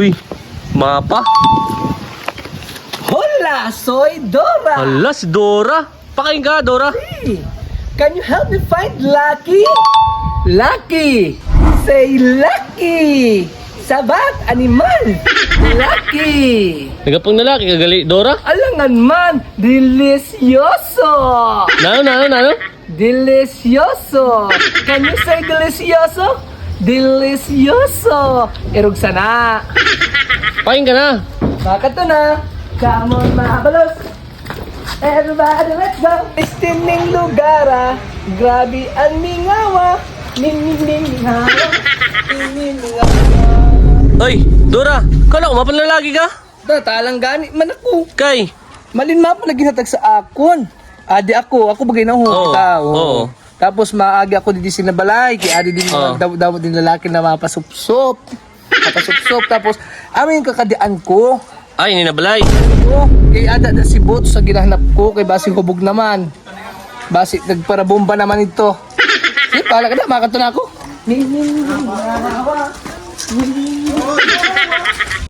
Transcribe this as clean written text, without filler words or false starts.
Uy, mapa. Hola, soy Dora. Hala, si Dora. Pakain ka, Dora. Hey, can you help me find Lucky? Lucky. Say Lucky. Sabat, animal. Lucky. Nagapang lalaki, kagali, Dora. Alangan man, delicioso. Nano? Delicioso. Can you say delicioso? Delicioso. Irog sana. Pakain ka na. Bakit to na? Come on, mabalos. Everybody, let's go. Istining lugar, grabe ang mingawa. Mingawa. Oy, Dora. Kala ko, mapanlalaki ka? Talang gani man ako. Kay. Malin mapa na ginhatag sa akon. Adi ako bagay na Oo, tao. oo. Tapos maagi ako dito sinabalay, kay adi din Oo. daw din lalaki na mapasupsop. Mapasupsop tapos amin kakadian ko. Ay, ninabalay. Oh, kay ada na si Bot sa ginahanap ko kay basi hubog naman. Basi nagparabomba naman ito. Di pala ka na makato na ako.